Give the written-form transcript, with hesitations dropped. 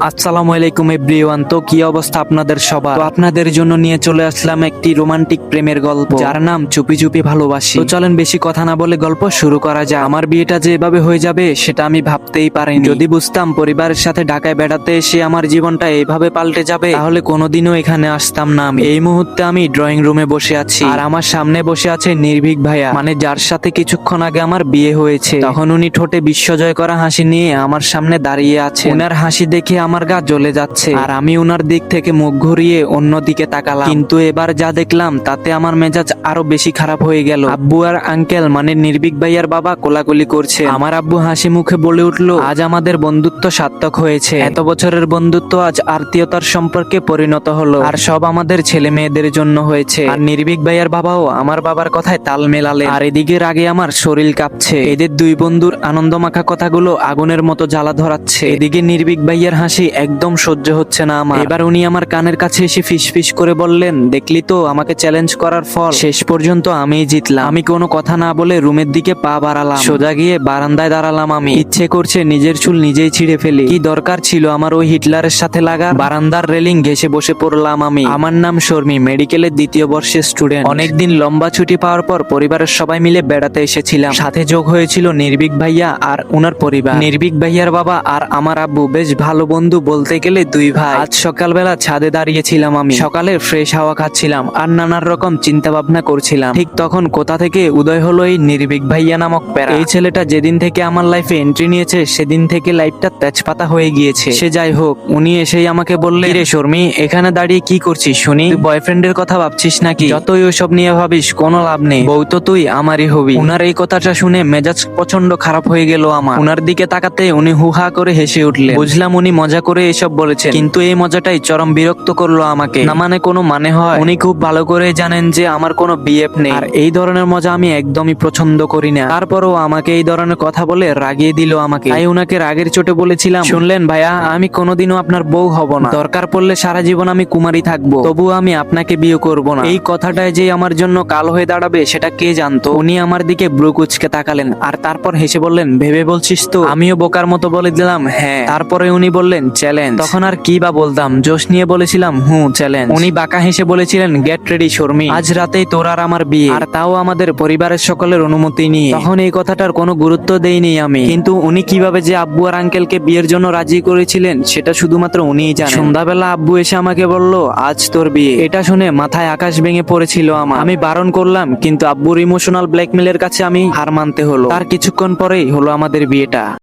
আসসালামু আলাইকুম এভরিওয়ান। তো কি অবস্থা আপনাদের সবার? তো আপনাদের জন্য নিয়ে চলে আসলাম একটি রোমান্টিক প্রেমের গল্প, যার নাম চুপি চুপি ভালোবাসি। তো চলেন বেশি কথা না বলে গল্প শুরু করা যাক। আমার বিয়েটা যে এভাবে হয়ে যাবে সেটা আমি ভাবতেই পারিনি। যদি বুঝতাম পরিবারের সাথে ঢাকায় বেড়াতে এসে আমার জীবনটা এইভাবে পাল্টে যাবে, তাহলে কোনোদিনও এখানে আসতাম না আমি। এই মুহূর্তে আমি ড্রয়িং রুমে বসে আছি, আর আমার সামনে বসে আছে নির্ভীক ভাইয়া, মানে যার সাথে কিছুক্ষণ আগে আমার বিয়ে হয়েছে। তখন উনি ঠোঁটে বিশ্বজয় করা হাসি নিয়ে আমার সামনে দাঁড়িয়ে আছে। উনার হাসি দেখে আমার গা জ্বলে যাচ্ছে, আর আমি উনার দিক থেকে মুখ ঘুরিয়ে অন্য দিকে তাকালাম। কিন্তু এবার যা দেখলাম তাতে আমার মেজাজ আরো বেশি খারাপ হয়ে গেল। আব্বু আর আঙ্কেল মানে নির্ভীক ভাইয়ার বাবা কোলাকুলি করছে। আমার আব্বু হাসি মুখে বলে উঠলো, আজ আমাদের বন্ধুত্ব সার্থক হয়েছে। এত বছরের বন্ধুত্ব আজ আত্মীয়তার সম্পর্কে পরিণত হলো, আর সব আমাদের ছেলে মেয়েদের জন্য হয়েছে। আর নির্ভীক ভাইয়ার বাবাও আমার বাবার কথায় তাল মেলালে। আর এদিকে রাগে আমার শরীর কাঁপছে। এদের দুই বন্ধুর আনন্দমাখা কথাগুলো আগুনের মতো জ্বালা ধরাচ্ছে। এদিকে নির্ভীক ভাইয়ার হাসি একদম সহ্য হচ্ছে না আমার। এবার উনি আমার কানের কাছে এসে ফিসফিস করে বললেন, দেখলি তো আমাকে চ্যালেঞ্জ করার ফল, শেষ পর্যন্ত আমিই জিতলাম। আমি কোনো কথা না বলে রুমের দিকে পা বাড়ালাম, সোজা গিয়ে বারান্দায় দাঁড়ালাম। আমি ইচ্ছে করছে নিজের চুল নিজেই ছিঁড়ে ফেলি। কি দরকার ছিল আমার ওই হিটলারের সাথে লাগা? বারান্দার রেলিং ঘেঁষে বসে পড়লাম আমি। আমার নাম শর্মি, মেডিকেলের দ্বিতীয় বর্ষের স্টুডেন্ট। অনেকদিন লম্বা ছুটি পাওয়ার পর পরিবারের সবাই মিলে বেড়াতে এসেছিলাম। সাথে যোগ হয়েছিল নির্ভীক ভাইয়া আর উনার পরিবার। নির্ভীক ভাইয়ার বাবা আর আমার আব্বু বেশ ভালো বন্ধু, বলতে গেলে দুই ভাই। আজ সকালবেলা ছাদে দাঁড়িয়েছিলাম আমি, সকালে ফ্রেশ হাওয়া খাচ্ছিলাম আর নানান রকম চিন্তা ভাবনা করছিলাম। ঠিক তখন কোথা থেকে উদয় হলো এই নির্ভীক ভাইয়া নামক প্যারা। এই ছেলেটা যেদিন থেকে আমার লাইফে এন্ট্রি নিয়েছে সেদিন থেকে লাইফটা তেজপাতা হয়ে গিয়েছে। সে যাই হোক, উনি এসেই আমাকে বললেন, রে শর্মি, এখানে দাঁড়িয়ে কি করছিস শুনি? তুই বয়ফ্রেন্ডের কথা ভাবছিস নাকি? যতই ওইসব নিয়ে ভাবিস কোনো লাভ নেই, বউ তো তুই আমারই হবি। উনার এই কথাটা শুনে মেজাজ প্রচন্ড খারাপ হয়ে গেল আমার। উনার দিকে তাকাতে উনি হুহা করে হেসে উঠলেন। বুঝলাম উনি মজা করে এসব বলেছেন, কিন্তু এই মজাটাই চরম বিরক্ত করলো আমাকে। না মানে কোনো মানে হয়? উনি খুব ভালো করে জানেন যে আমার কোনো বিএফ নেই, আর এই ধরনের মজা আমি একদমই পছন্দ করি না। তারপরও আমাকে এই ধরনের কথা বলে রাগিয়ে দিল আমাকে। তাই উনাকে রাগের চোটে বলেছিলাম, শুনলেন ভাইয়া, আমি কোনোদিনও আপনার বউ হব না। দরকার পড়লে সারা জীবন আমি কুমারী থাকবো, তবুও আমি আপনাকে বিয়ে করব না। এই কথাটায় যে আমার জন্য কাল হয়ে দাঁড়াবে সেটা কে জানতো। উনি আমার দিকে ব্রু কুচকে তাকালেন, আর তারপর হেসে বললেন, ভেবে বলছিস তো? আমিও বোকার মতো বলে দিলাম, হ্যাঁ। তারপরে উনি বললেন, চ্যালেঞ্জ। তখন আর কি বা বলতাম, জোশ নিয়ে বলেছিলাম, চ্যালেঞ্জ। উনি বাঁকা হেসে বলেছিলেন, গেট রেডি শর্মি, আজ রাতেই তোর আর আমার বিয়ে, আর তাও আমাদের পরিবারের সকলের অনুমতি নিয়ে। তখন এই কথাটার কোনো গুরুত্ব দেইনি আমি, কিন্তু উনি কিভাবে যে আব্বু আর আঙ্কেলকে বিয়ের জন্য রাজি করেছিলেন সেটা শুধুমাত্র উনিই জানেন। সন্ধ্যাবেলা আব্বু এসে আমাকে বলল, আজ তোর বিয়ে। এটা শুনে মাথায় আকাশ ভেঙে পড়েছিল আমার। আমি বারণ করলাম, কিন্তু আব্বুর ইমোশনাল ব্ল্যাকমেলের কাছে আমি হার মানতে হলো। তার কিছুক্ষণ পরেই হলো আমাদের বিয়েটা।